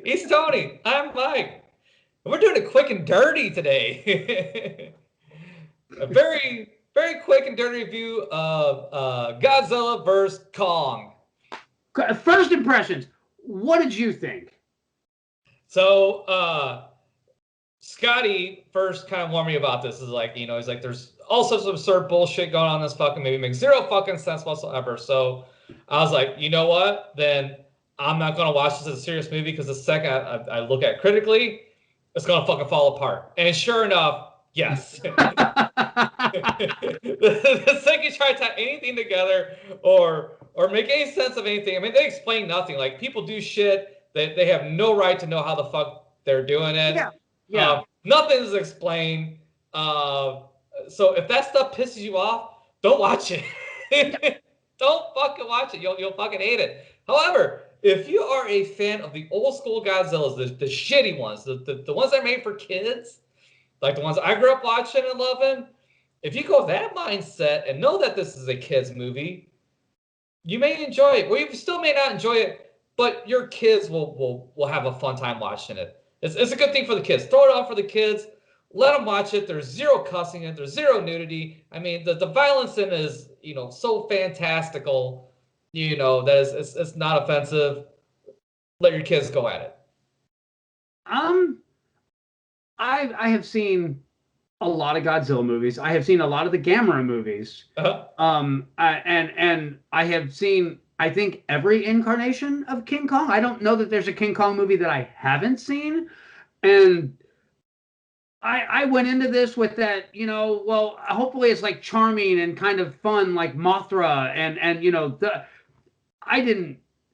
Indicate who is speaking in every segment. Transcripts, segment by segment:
Speaker 1: He's Tony. I'm Mike. We're doing it quick and dirty today. A very, very quick and dirty review of Godzilla vs. Kong.
Speaker 2: First impressions. What did you think?
Speaker 1: So, Scotty first kind of warned me about this. Is like, he's like, there's all sorts of absurd bullshit going on in this fucking movie. Makes zero fucking sense whatsoever. So I was like, you know what? Then I'm not going to watch this as a serious movie because the second I look at it critically, it's going to fucking fall apart. And sure enough, yes. The second you try to tie anything together or make any sense of anything, I mean, they explain nothing. Like, people do shit. They have no right to know how the fuck they're doing it.
Speaker 2: Yeah.
Speaker 1: Nothing's explained. So if that stuff pisses you off, don't watch it. Don't fucking watch it. You'll fucking hate it. However, if you are a fan of the old school Godzillas, the shitty ones, the ones that are made for kids, like the ones I grew up watching and loving, if you go with that mindset and know that this is a kids movie, you may enjoy it. Well, you still may not enjoy it, but your kids will have a fun time watching it. It's a good thing for the kids. Throw it on for the kids. Let them watch it. There's zero cussing in it. There's zero nudity. I mean, the violence in it is, so fantastical, that it's not offensive. Let your kids go at it.
Speaker 2: I have seen a lot of Godzilla movies. I have seen a lot of the Gamera movies.
Speaker 1: Uh-huh.
Speaker 2: And I have seen, I think, every incarnation of King Kong. I don't know that there's a King Kong movie that I haven't seen. And I went into this with that, well, hopefully it's like charming and kind of fun, like Mothra,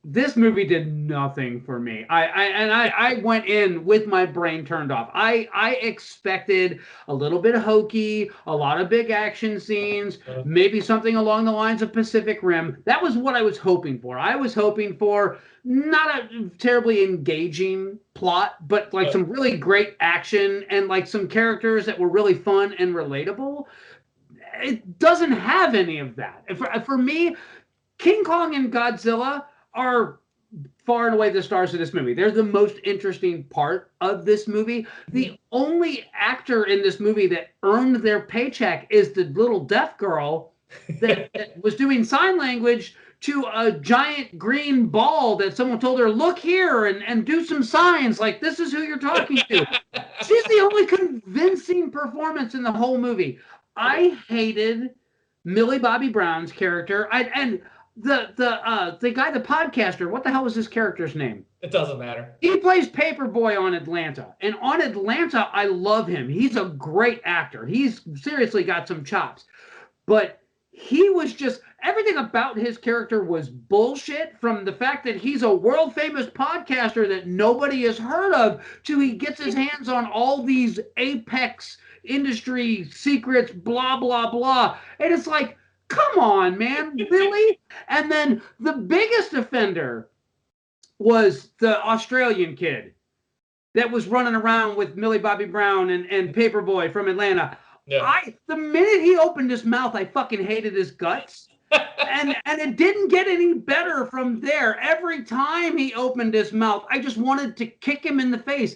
Speaker 2: this movie did nothing for me. I went in with my brain turned off. I expected a little bit hokey, a lot of big action scenes, maybe something along the lines of Pacific Rim. That was what I was hoping for. I was hoping for not a terribly engaging plot, but like some really great action and like some characters that were really fun and relatable. It doesn't have any of that. For me, King Kong and Godzilla are far and away the stars of this movie. They're the most interesting part of this movie. The only actor in this movie that earned their paycheck is the little deaf girl that was doing sign language to a giant green ball that someone told her, look here and do some signs, like this is who you're talking to. She's the only convincing performance in the whole movie. I hated Millie Bobby Brown's character. The guy, the podcaster, what the hell was his character's name?
Speaker 1: It doesn't matter.
Speaker 2: He plays Paperboy on Atlanta. And on Atlanta, I love him. He's a great actor. He's seriously got some chops. But he was just, everything about his character was bullshit, from the fact that he's a world famous podcaster that nobody has heard of to he gets his hands on all these apex industry secrets, blah, blah, blah. And it's like, come on, man, really? And then the biggest offender was the Australian kid that was running around with Millie Bobby Brown and Paperboy from Atlanta. Yeah. The minute he opened his mouth, I fucking hated his guts. and it didn't get any better from there. Every time he opened his mouth, I just wanted to kick him in the face.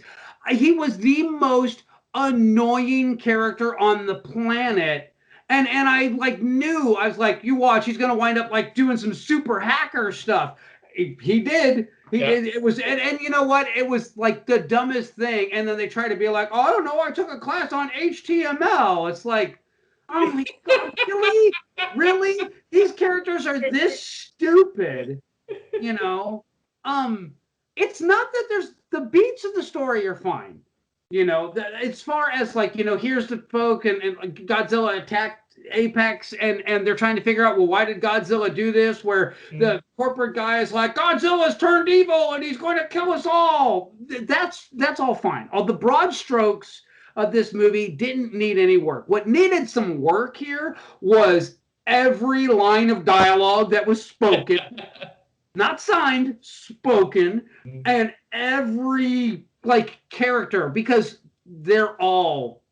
Speaker 2: He was the most annoying character on the planet. And I knew, I was like, you watch, he's going to wind up like doing some super hacker stuff. He did. He did. It was, and you know what? It was like the dumbest thing. And then they try to be like, oh, I don't know, I took a class on HTML. It's like, oh my God, really? Really? These characters are this stupid, It's not that there's, the beats of the story are fine. As far as here's the folk and Godzilla attacked Apex and they're trying to figure out, well, why did Godzilla do this? Where the corporate guy is like, Godzilla's turned evil and he's going to kill us all. That's all fine. All the broad strokes of this movie didn't need any work. What needed some work here was every line of dialogue that was spoken, not signed, spoken, and every character, because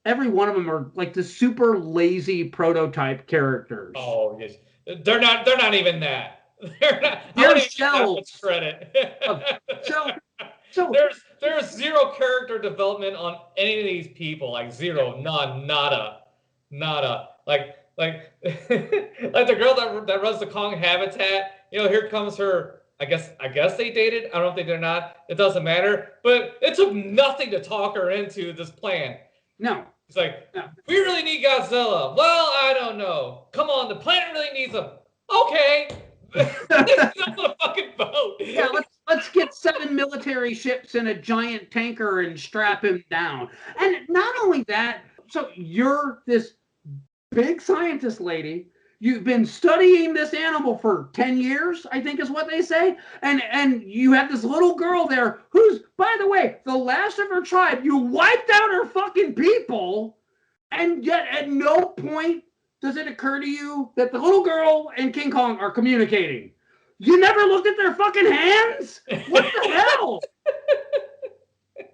Speaker 2: every one of them are like the super lazy prototype characters.
Speaker 1: Oh yes, they're not even that. They're
Speaker 2: They're shells.
Speaker 1: Credit.
Speaker 2: So
Speaker 1: there's zero character development on any of these people. Like zero, none, nada, nada. Like like the girl that runs the Kong habitat. You know, here comes her. I guess they dated. I don't know if they did or not. It doesn't matter. But it took nothing to talk her into this plan.
Speaker 2: no,
Speaker 1: It's like,
Speaker 2: no.
Speaker 1: we really need Godzilla. Well, I don't know. Come on, the planet really needs him. Okay. That's not a fucking boat.
Speaker 2: Yeah, let's get 7 military ships and a giant tanker and strap him down. And not only that, so you're this big scientist lady. You've been studying this animal for 10 years, I think is what they say. And you have this little girl there who's, by the way, the last of her tribe. You wiped out her fucking people, and yet at no point does it occur to you that the little girl and King Kong are communicating. You never looked at their fucking hands? What the hell?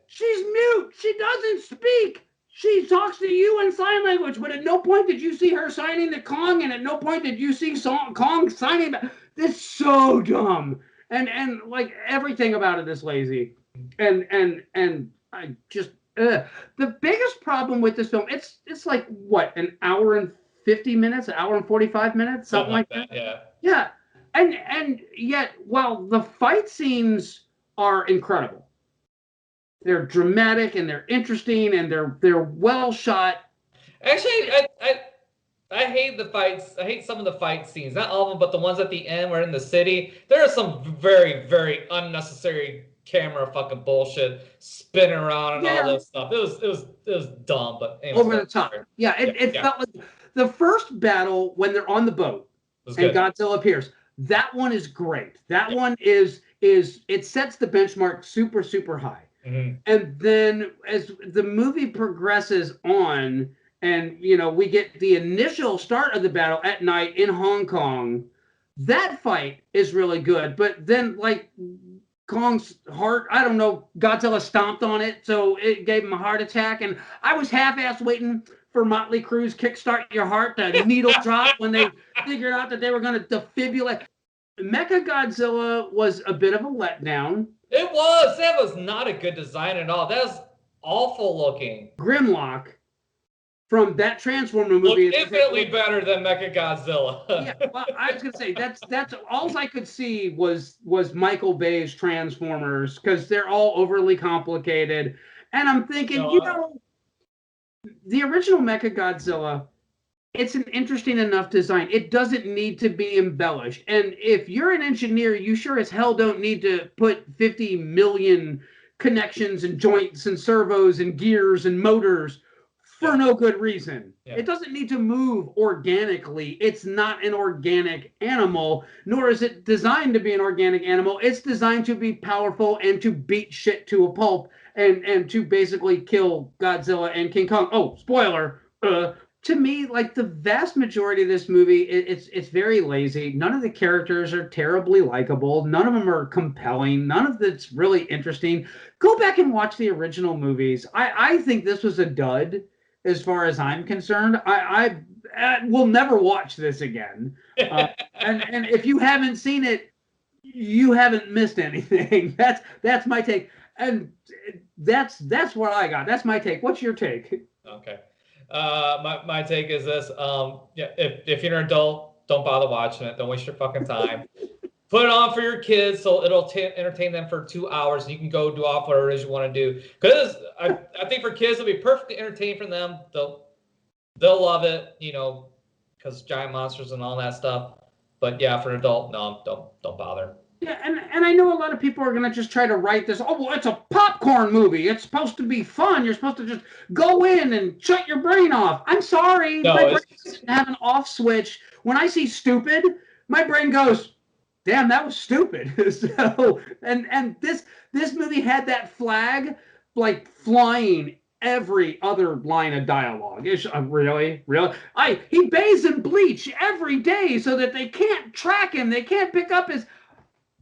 Speaker 2: She's mute. She doesn't speak. She talks to you in sign language, but at no point did you see her signing to Kong, and at no point did you see Kong signing back. This is so dumb. And like everything about it is lazy. And I just the biggest problem with this film, it's like what, an hour and 50 minutes, an hour and 45 minutes, something like that.
Speaker 1: Yeah.
Speaker 2: Yeah. And yet, while the fight scenes are incredible, they're dramatic and they're interesting and they're well shot.
Speaker 1: Actually, I hate the fights. I hate some of the fight scenes. Not all of them, but the ones at the end where in the city. There are some very, very unnecessary camera fucking bullshit spinning around and all this stuff. It was dumb, but anyway,
Speaker 2: over the top. Yeah, it felt like the first battle when they're on the boat and good. Godzilla appears. That one is great. That one is it sets the benchmark super, super high.
Speaker 1: Mm-hmm.
Speaker 2: And then as the movie progresses on, and we get the initial start of the battle at night in Hong Kong, that fight is really good. But then like Kong's heart, I don't know, Godzilla stomped on it, so it gave him a heart attack. And I was half-assed waiting for Motley Crue's Kickstart Your Heart, the needle drop, when they figured out that they were going to defibrillate. Mechagodzilla was a bit of a letdown.
Speaker 1: It was. That was not a good design at all. That was awful looking.
Speaker 2: Grimlock from that Transformer movie
Speaker 1: is infinitely better than Mechagodzilla.
Speaker 2: Yeah, well, I was gonna say that's all I could see was Michael Bay's Transformers, because they're all overly complicated, and I'm thinking, the original Mechagodzilla, it's an interesting enough design. It doesn't need to be embellished. And if you're an engineer, you sure as hell don't need to put 50 million connections and joints and servos and gears and motors for no good reason. Yeah. It doesn't need to move organically. It's not an organic animal, nor is it designed to be an organic animal. It's designed to be powerful and to beat shit to a pulp and to basically kill Godzilla and King Kong. Oh, spoiler. To me, like the vast majority of this movie, it's very lazy. None of the characters are terribly likable. None of them are compelling. None of it's really interesting. Go back and watch the original movies. I think this was a dud as far as I'm concerned. I will never watch this again. And if you haven't seen it, you haven't missed anything. That's my take. And that's what I got. That's my take. What's your take?
Speaker 1: Okay. My take is this. If you're an adult, don't bother watching it. Don't waste your fucking time. Put it on for your kids so it'll entertain them for 2 hours, and you can go do off whatever it is you want to do. Because I think for kids it'll be perfectly entertaining for them. They'll love it, because giant monsters and all that stuff. But yeah, for an adult, no, don't bother.
Speaker 2: Yeah, and I know a lot of people are going to just try to write this, oh, well, it's a popcorn movie. It's supposed to be fun. You're supposed to just go in and shut your brain off. I'm sorry. No, my brain doesn't have an off switch. When I see stupid, my brain goes, damn, that was stupid. So, and this movie had that flag, like, flying every other line of dialogue. Really? He bathes in bleach every day so that they can't track him. They can't pick up his...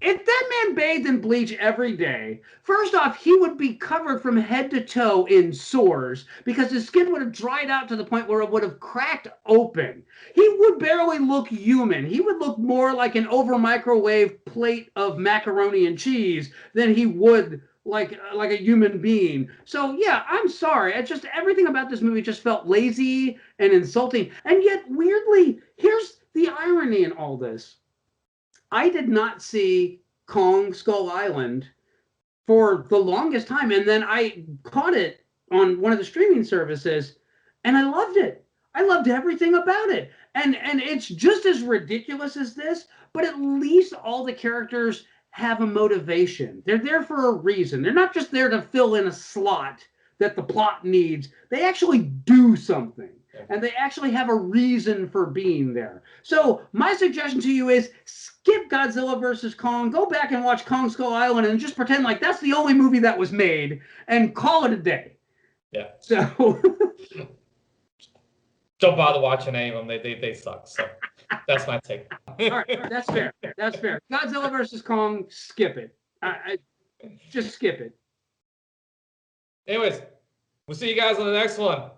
Speaker 2: If that man bathed in bleach every day, first off, he would be covered from head to toe in sores because his skin would have dried out to the point where it would have cracked open. He would barely look human. He would look more like an over-microwave plate of macaroni and cheese than he would like a human being. So yeah, I'm sorry. I just everything about this movie just felt lazy and insulting. And yet weirdly, here's the irony in all this. I did not see Kong Skull Island for the longest time, and then I caught it on one of the streaming services, and I loved it. I loved everything about it, and it's just as ridiculous as this, but at least all the characters have a motivation. They're there for a reason. They're not just there to fill in a slot that the plot needs. They actually do something. And they actually have a reason for being there. So my suggestion to you is skip Godzilla versus Kong, go back and watch Kong Skull Island, and just pretend like that's the only movie that was made, and call it a day.
Speaker 1: Yeah.
Speaker 2: So
Speaker 1: don't bother watching any of them. They suck. So that's my take.
Speaker 2: All right, that's fair. That's fair. Godzilla versus Kong, skip it. Just skip it.
Speaker 1: Anyways, we'll see you guys on the next one.